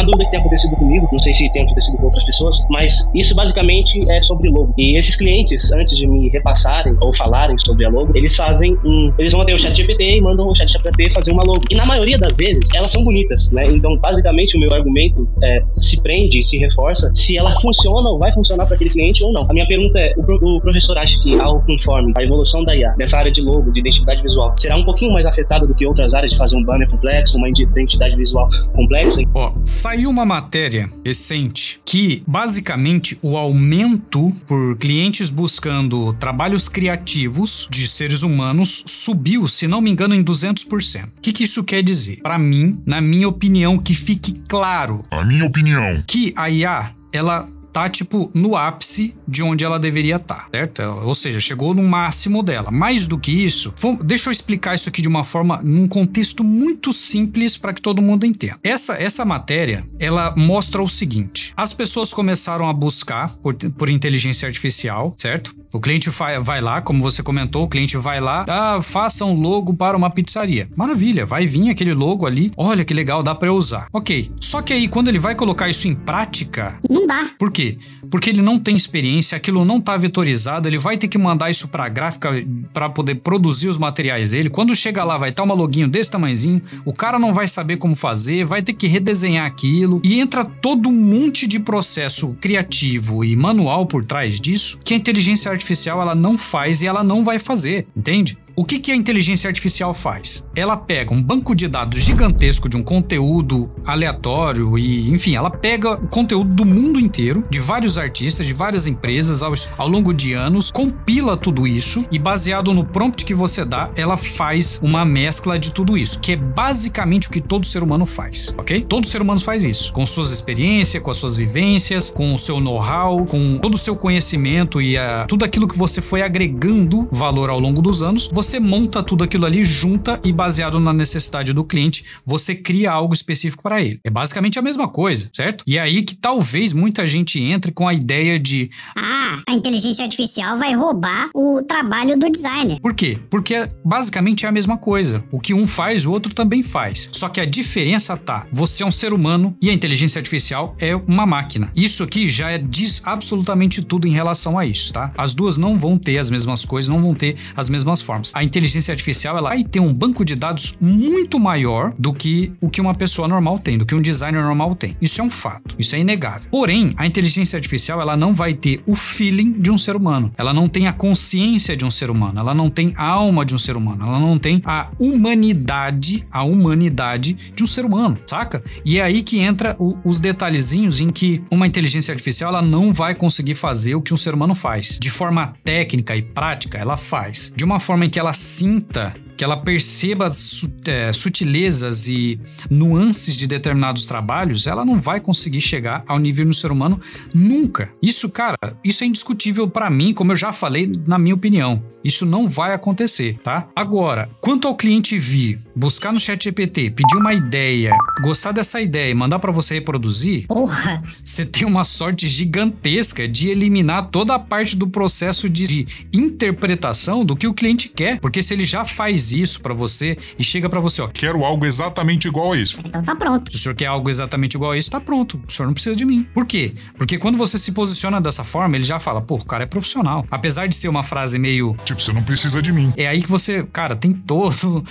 dúvida que tem acontecido comigo, não sei se tem acontecido com outras pessoas, mas isso basicamente é sobre logo. E esses clientes, antes de me repassarem ou falarem sobre a logo, eles vão até o ChatGPT e mandam o ChatGPT fazer uma logo. E na maioria das vezes, elas são bonitas, né? Então, basicamente, o meu argumento se prende e se reforça se ela funciona ou vai funcionar para aquele cliente ou não. A minha pergunta é, o professor acha que, conforme a evolução da IA, nessa área de logo, de identidade visual, será um pouquinho mais afetada do que outras áreas de fazer um banner complexo, uma identidade visual complexa? Saiu uma matéria recente que, basicamente, o aumento por clientes buscando trabalhos criativos de seres humanos subiu, se não me engano, em 200%. O que isso quer dizer? Para mim, na minha opinião, que fique claro. A minha opinião. Que a IA, ela tá, tipo, no ápice de onde ela deveria estar, certo? Ou seja, chegou no máximo dela. Mais do que isso, deixa eu explicar isso aqui de uma forma, num contexto muito simples para que todo mundo entenda. Essa matéria, ela mostra o seguinte: as pessoas começaram a buscar por inteligência artificial, certo? O cliente vai lá, como você comentou, o cliente vai lá, faça um logo para uma pizzaria. Maravilha, vai vir aquele logo ali, olha que legal, dá para eu usar. Ok, só que aí quando ele vai colocar isso em prática, não dá. Por quê? Porque ele não tem experiência, aquilo não tá vetorizado, ele vai ter que mandar isso pra gráfica para poder produzir os materiais dele. Quando chega lá, vai estar um loguinho desse tamanhozinho, o cara não vai saber como fazer, vai ter que redesenhar aquilo e entra todo um monte de processo criativo e manual por trás disso que a inteligência artificial ela não faz e ela não vai fazer, entende? O que a inteligência artificial faz? Ela pega um banco de dados gigantesco de um conteúdo aleatório e, enfim, ela pega o conteúdo do mundo inteiro, de vários artistas, de várias empresas ao longo de anos, compila tudo isso e, baseado no prompt que você dá, ela faz uma mescla de tudo isso, que é basicamente o que todo ser humano faz, ok? Todo ser humano faz isso, com suas experiências, com as suas vivências, com o seu know-how, com todo o seu conhecimento e tudo aquilo que você foi agregando valor ao longo dos anos, você monta tudo aquilo ali, junta e, baseado na necessidade do cliente, você cria algo específico para ele. É basicamente a mesma coisa, certo? E é aí que talvez muita gente entre com a ideia de a inteligência artificial vai roubar o trabalho do designer. Por quê? Porque basicamente é a mesma coisa. O que um faz, o outro também faz. Só que a diferença tá, você é um ser humano e a inteligência artificial é uma máquina. Isso aqui já diz absolutamente tudo em relação a isso, tá? As duas não vão ter as mesmas coisas, não vão ter as mesmas formas. A inteligência artificial, ela vai ter um banco de dados muito maior do que o que uma pessoa normal tem, do que um designer normal tem. Isso é um fato, isso é inegável. Porém, a inteligência artificial, ela não vai ter o feeling de um ser humano. Ela não tem a consciência de um ser humano, ela não tem a alma de um ser humano, ela não tem a humanidade de um ser humano, saca? E é aí que entra os detalhezinhos em que uma inteligência artificial, ela não vai conseguir fazer o que um ser humano faz. De forma técnica e prática, ela faz. De uma forma em que ela sinta, que ela perceba sutilezas e nuances de determinados trabalhos, ela não vai conseguir chegar ao nível do ser humano nunca. Isso, cara, isso é indiscutível pra mim, como eu já falei, na minha opinião. Isso não vai acontecer, tá? Agora, quanto ao cliente vir, buscar no ChatGPT, pedir uma ideia, gostar dessa ideia e mandar pra você reproduzir, porra, você tem uma sorte gigantesca de eliminar toda a parte do processo de interpretação do que o cliente quer. Porque se ele já faz isso pra você e chega pra você, ó, quero algo exatamente igual a isso. Então tá pronto. Se o senhor quer algo exatamente igual a isso, tá pronto. O senhor não precisa de mim. Por quê? Porque quando você se posiciona dessa forma, ele já fala, pô, o cara é profissional. Apesar de ser uma frase meio... tipo, você não precisa de mim. É aí que você, cara, tem todo...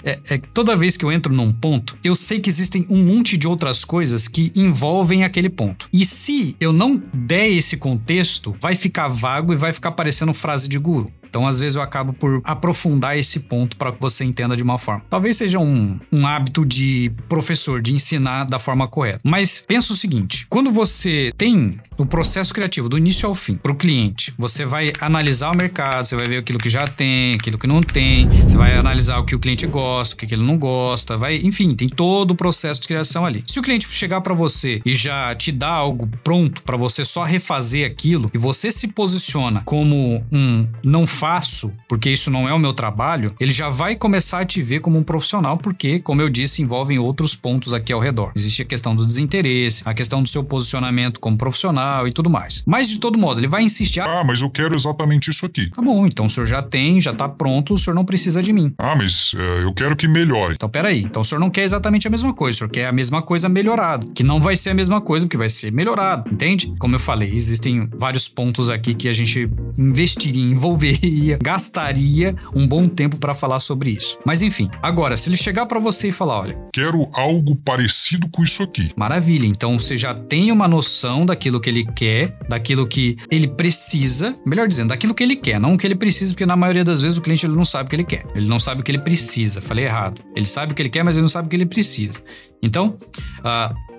toda vez que eu entro num ponto, eu sei que existem um monte de outras coisas que envolvem aquele ponto. E se eu não der esse contexto, vai ficar vago e vai ficar parecendo frase de guru. Então, às vezes, eu acabo por aprofundar esse ponto para que você entenda de uma forma. Talvez seja um hábito de professor, de ensinar da forma correta. Mas pensa o seguinte, quando você tem o processo criativo do início ao fim para o cliente, você vai analisar o mercado, você vai ver aquilo que já tem, aquilo que não tem, você vai analisar o que o cliente gosta, o que ele não gosta, enfim, tem todo o processo de criação ali. Se o cliente chegar para você e já te dá algo pronto para você só refazer aquilo e você se posiciona como um não faço, porque isso não é o meu trabalho, ele já vai começar a te ver como um profissional, porque, como eu disse, envolvem outros pontos aqui ao redor. Existe a questão do desinteresse, a questão do seu posicionamento como profissional e tudo mais. Mas, de todo modo, ele vai insistir... Ah, mas eu quero exatamente isso aqui. Tá bom, então o senhor já tem, já tá pronto, o senhor não precisa de mim. Ah, mas eu quero que melhore. Então, peraí. Então, o senhor não quer exatamente a mesma coisa, o senhor quer a mesma coisa melhorada, que não vai ser a mesma coisa, porque vai ser melhorado, entende? Como eu falei, existem vários pontos aqui que a gente investiria, envolveria, gastaria um bom tempo para falar sobre isso. Mas, enfim, agora, se ele chegar para você e falar, olha... Quero algo parecido com isso aqui. Maravilha, então você já tem uma noção daquilo que ele quer, daquilo que ele precisa, melhor dizendo, daquilo que ele quer, não o que ele precisa, porque na maioria das vezes o cliente ele não sabe o que ele quer, ele não sabe o que ele precisa, falei errado, ele sabe o que ele quer, mas ele não sabe o que ele precisa. Então,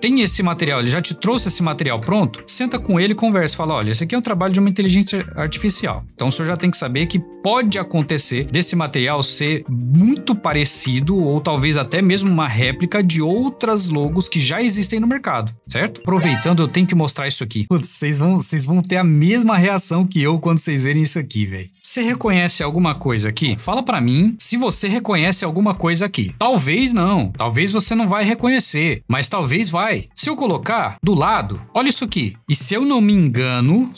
tem esse material, ele já te trouxe esse material pronto, senta com ele e conversa, fala, olha, esse aqui é um trabalho de uma inteligência artificial, então o senhor já tem que saber que pode acontecer desse material ser muito parecido ou talvez até mesmo uma réplica de outras logos que já existem no mercado, certo? Aproveitando, eu tenho que mostrar isso aqui. Putz, vocês vão ter a mesma reação que eu quando vocês verem isso aqui, velho. Você reconhece alguma coisa aqui? Fala pra mim se você reconhece alguma coisa aqui. Talvez não, talvez você não vai reconhecer, mas talvez vai. Se eu colocar do lado, olha isso aqui. E se eu não me engano,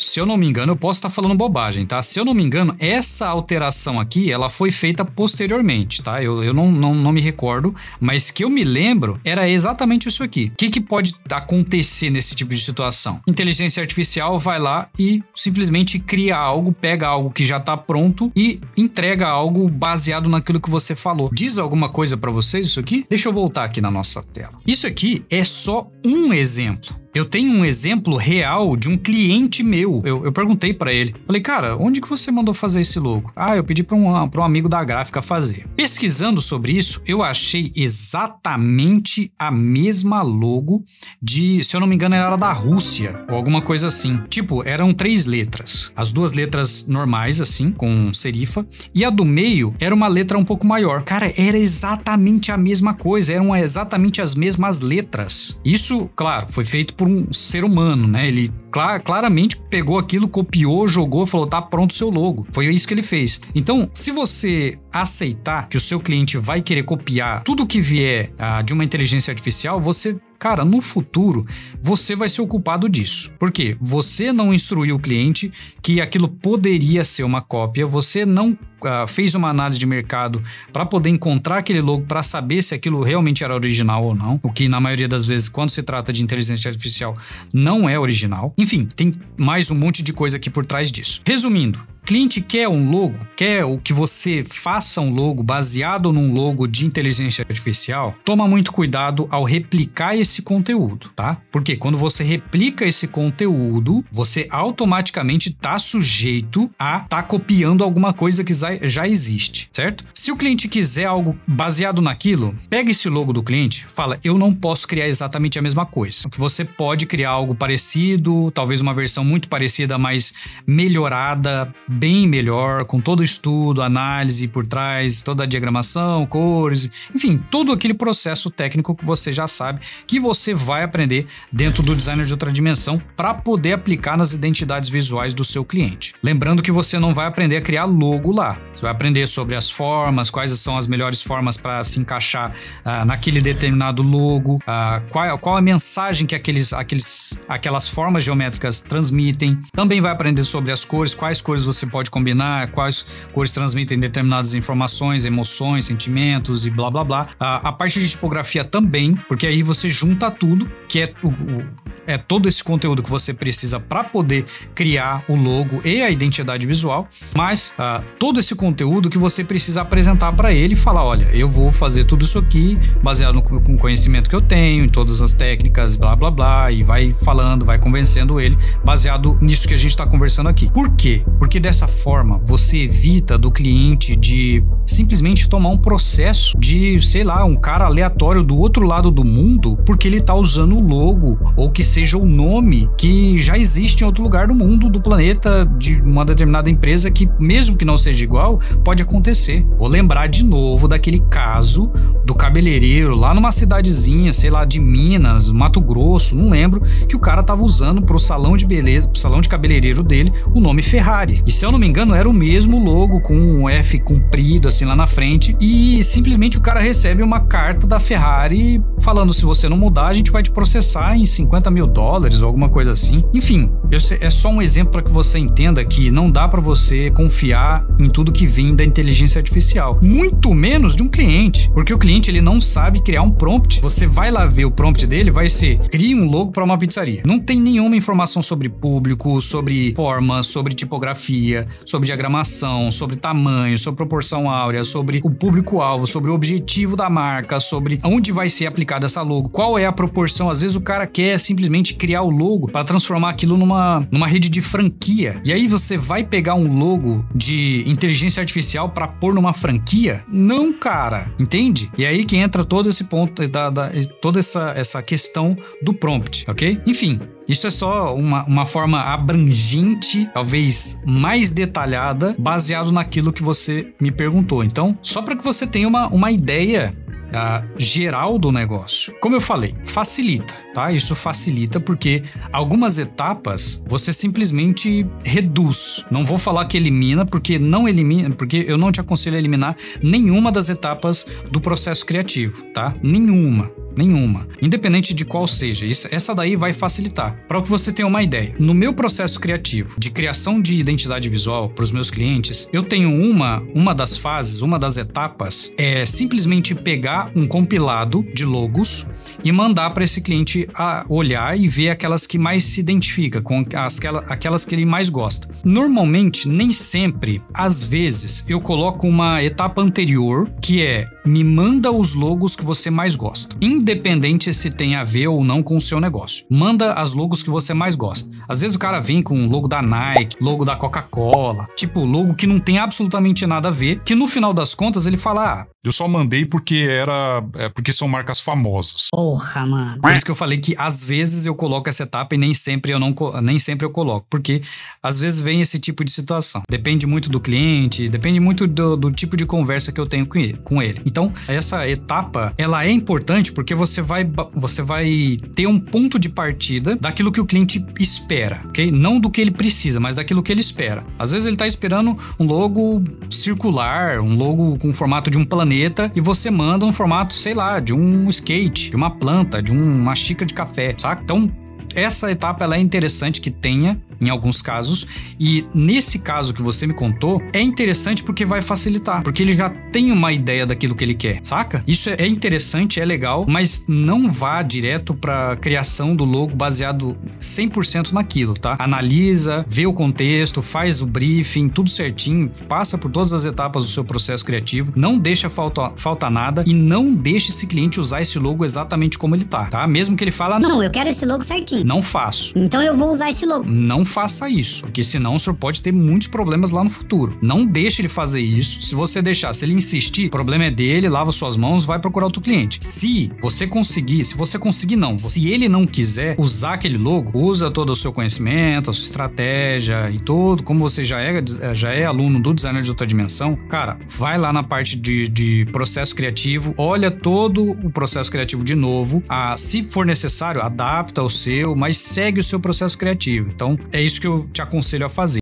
eu posso estar falando bobagem, tá? Se eu não me engano, essa alteração aqui, ela foi feita posteriormente, tá? Eu não me recordo, mas que eu me lembro, era exatamente isso aqui. O que pode acontecer nesse tipo de situação? Inteligência artificial vai lá e simplesmente cria algo, pega algo que já tá pronto e entrega algo baseado naquilo que você falou. Diz alguma coisa pra vocês isso aqui? Deixa eu voltar aqui na nossa tela. Isso aqui é só um exemplo. Eu tenho um exemplo real de um cliente meu. Eu perguntei pra ele. Falei, cara, onde que você mandou fazer esse logo? Ah, eu pedi pra um amigo da gráfica fazer. Pesquisando sobre isso, eu achei exatamente a mesma logo de, se eu não me engano, era da Rússia ou alguma coisa assim. Tipo, eram 3 letras. As 2 letras normais, assim, com serifa. E a do meio era uma letra um pouco maior. Cara, era exatamente a mesma coisa. Eram exatamente as mesmas letras. Isso, claro, foi feito por um ser humano, né? Ele claramente pegou aquilo, copiou, jogou, falou, tá pronto o seu logo. Foi isso que ele fez. Então, se você aceitar que o seu cliente vai querer copiar tudo que vier de uma inteligência artificial, você... Cara, no futuro, você vai ser o culpado disso. Por quê? Você não instruiu o cliente que aquilo poderia ser uma cópia, você não fez uma análise de mercado para poder encontrar aquele logo para saber se aquilo realmente era original ou não, o que na maioria das vezes, quando se trata de inteligência artificial, não é original. Enfim, tem mais um monte de coisa aqui por trás disso. Resumindo, cliente quer um logo, quer que você faça um logo baseado num logo de inteligência artificial, toma muito cuidado ao replicar esse conteúdo, tá? Porque quando você replica esse conteúdo, você automaticamente está sujeito a estar copiando alguma coisa que já existe, certo? Se o cliente quiser algo baseado naquilo, pega esse logo do cliente, fala, eu não posso criar exatamente a mesma coisa. Que você pode criar algo parecido, talvez uma versão muito parecida, mas melhorada, bem melhor, com todo o estudo, análise por trás, toda a diagramação, cores, enfim, todo aquele processo técnico que você já sabe, que você vai aprender dentro do designer de outra dimensão para poder aplicar nas identidades visuais do seu cliente. Lembrando que você não vai aprender a criar logo lá. Você vai aprender sobre as formas, quais são as melhores formas para se encaixar naquele determinado logo, qual a mensagem que aquelas formas geométricas transmitem. Também vai aprender sobre as cores, quais cores você pode combinar, quais cores transmitem determinadas informações, emoções, sentimentos e blá blá blá. A parte de tipografia também, porque aí você junta tudo, que é todo esse conteúdo que você precisa para poder criar o logo e a identidade visual, mas todo esse conteúdo que você precisa apresentar para ele e falar, olha, eu vou fazer tudo isso aqui baseado com o conhecimento que eu tenho, em todas as técnicas, blá blá blá, e vai falando, vai convencendo ele baseado nisso que a gente está conversando aqui. Por quê? Porque dessa forma você evita do cliente de simplesmente tomar um processo de, sei lá, um cara aleatório do outro lado do mundo porque ele tá usando o logo ou que seja o nome que já existe em outro lugar do mundo, do planeta, de uma determinada empresa que, mesmo que não seja igual, pode acontecer. Vou lembrar de novo daquele caso do cabeleireiro lá numa cidadezinha, sei lá, de Minas, Mato Grosso, não lembro, que o cara tava usando pro salão de beleza, pro salão de cabeleireiro dele, o nome Ferrari. E se eu não me engano, era o mesmo logo com um F comprido assim lá na frente, e simplesmente o cara recebe uma carta da Ferrari falando: se você não mudar, a gente vai te processar em $50 mil ou alguma coisa assim. Enfim, é só um exemplo para que você entenda que não dá para você confiar em tudo que vem da inteligência artificial, muito menos de um cliente, porque o cliente ele não sabe criar um prompt. Você vai lá ver o prompt dele, vai ser: crie um logo para uma pizzaria. Não tem nenhuma informação sobre público, sobre forma, sobre tipografia, sobre diagramação, sobre tamanho, sobre proporção áurea, sobre o público-alvo, sobre o objetivo da marca, sobre onde vai ser aplicada essa logo, qual é a proporção. Às vezes o cara quer simplesmente criar o logo para transformar aquilo numa rede de franquia. E aí você vai pegar um logo de inteligência artificial para pôr numa franquia? Não, cara. Entende? E aí que entra todo esse ponto, toda essa questão do prompt, ok? Enfim, isso é só uma forma abrangente, talvez mais detalhada, baseado naquilo que você me perguntou. Então, só para que você tenha uma ideia geral do negócio. Como eu falei, facilita, tá? Isso facilita porque algumas etapas você simplesmente reduz. Não vou falar que elimina, porque eu não te aconselho a eliminar nenhuma das etapas do processo criativo, tá? Nenhuma. Independente de qual seja. Essa daí vai facilitar. Para que você tenha uma ideia, no meu processo criativo de criação de identidade visual para os meus clientes, eu tenho uma das fases, uma das etapas é simplesmente pegar um compilado de logos e mandar para esse cliente olhar e ver aquelas que mais se identifica com aquelas que ele mais gosta. Normalmente, nem sempre, às vezes, eu coloco uma etapa anterior que é: me manda os logos que você mais gosta, independente se tem a ver ou não com o seu negócio. Manda as logos que você mais gosta. Às vezes o cara vem com logo da Nike, logo da Coca-Cola, tipo logo que não tem absolutamente nada a ver, que no final das contas ele fala: eu só mandei porque porque são marcas famosas. Porra, mano. Por isso que eu falei que às vezes eu coloco essa etapa e nem sempre eu coloco, porque às vezes vem esse tipo de situação. Depende muito do cliente, depende muito do tipo de conversa que eu tenho com ele. Então, essa etapa, ela é importante porque você vai ter um ponto de partida daquilo que o cliente espera, ok? Não do que ele precisa, mas daquilo que ele espera. Às vezes ele tá esperando um logo circular, um logo com o formato de um planeta, e você manda um formato, sei lá, de um skate, de uma planta, de uma xícara de café, saca? Então, essa etapa ela é interessante que tenha em alguns casos, e nesse caso que você me contou, é interessante porque vai facilitar, porque ele já tem uma ideia daquilo que ele quer, saca? Isso é interessante, é legal, mas não vá direto pra criação do logo baseado 100% naquilo, tá? Analisa, vê o contexto, faz o briefing, tudo certinho, passa por todas as etapas do seu processo criativo, não deixa faltar nada e não deixe esse cliente usar esse logo exatamente como ele tá? Mesmo que ele fala: não, eu quero esse logo certinho. Não faço. Então eu vou usar esse logo. Não faça isso, porque senão o senhor pode ter muitos problemas lá no futuro. Não deixe ele fazer isso. Se você deixar, se ele insistir, o problema é dele, lava suas mãos, vai procurar outro cliente. Se você conseguir não, se ele não quiser usar aquele logo, usa todo o seu conhecimento, a sua estratégia e todo, como você já é aluno do designer de outra dimensão, cara, vai lá na parte de processo criativo, olha todo o processo criativo de novo, se for necessário, adapta o seu, mas segue o seu processo criativo. Então, é isso que eu te aconselho a fazer.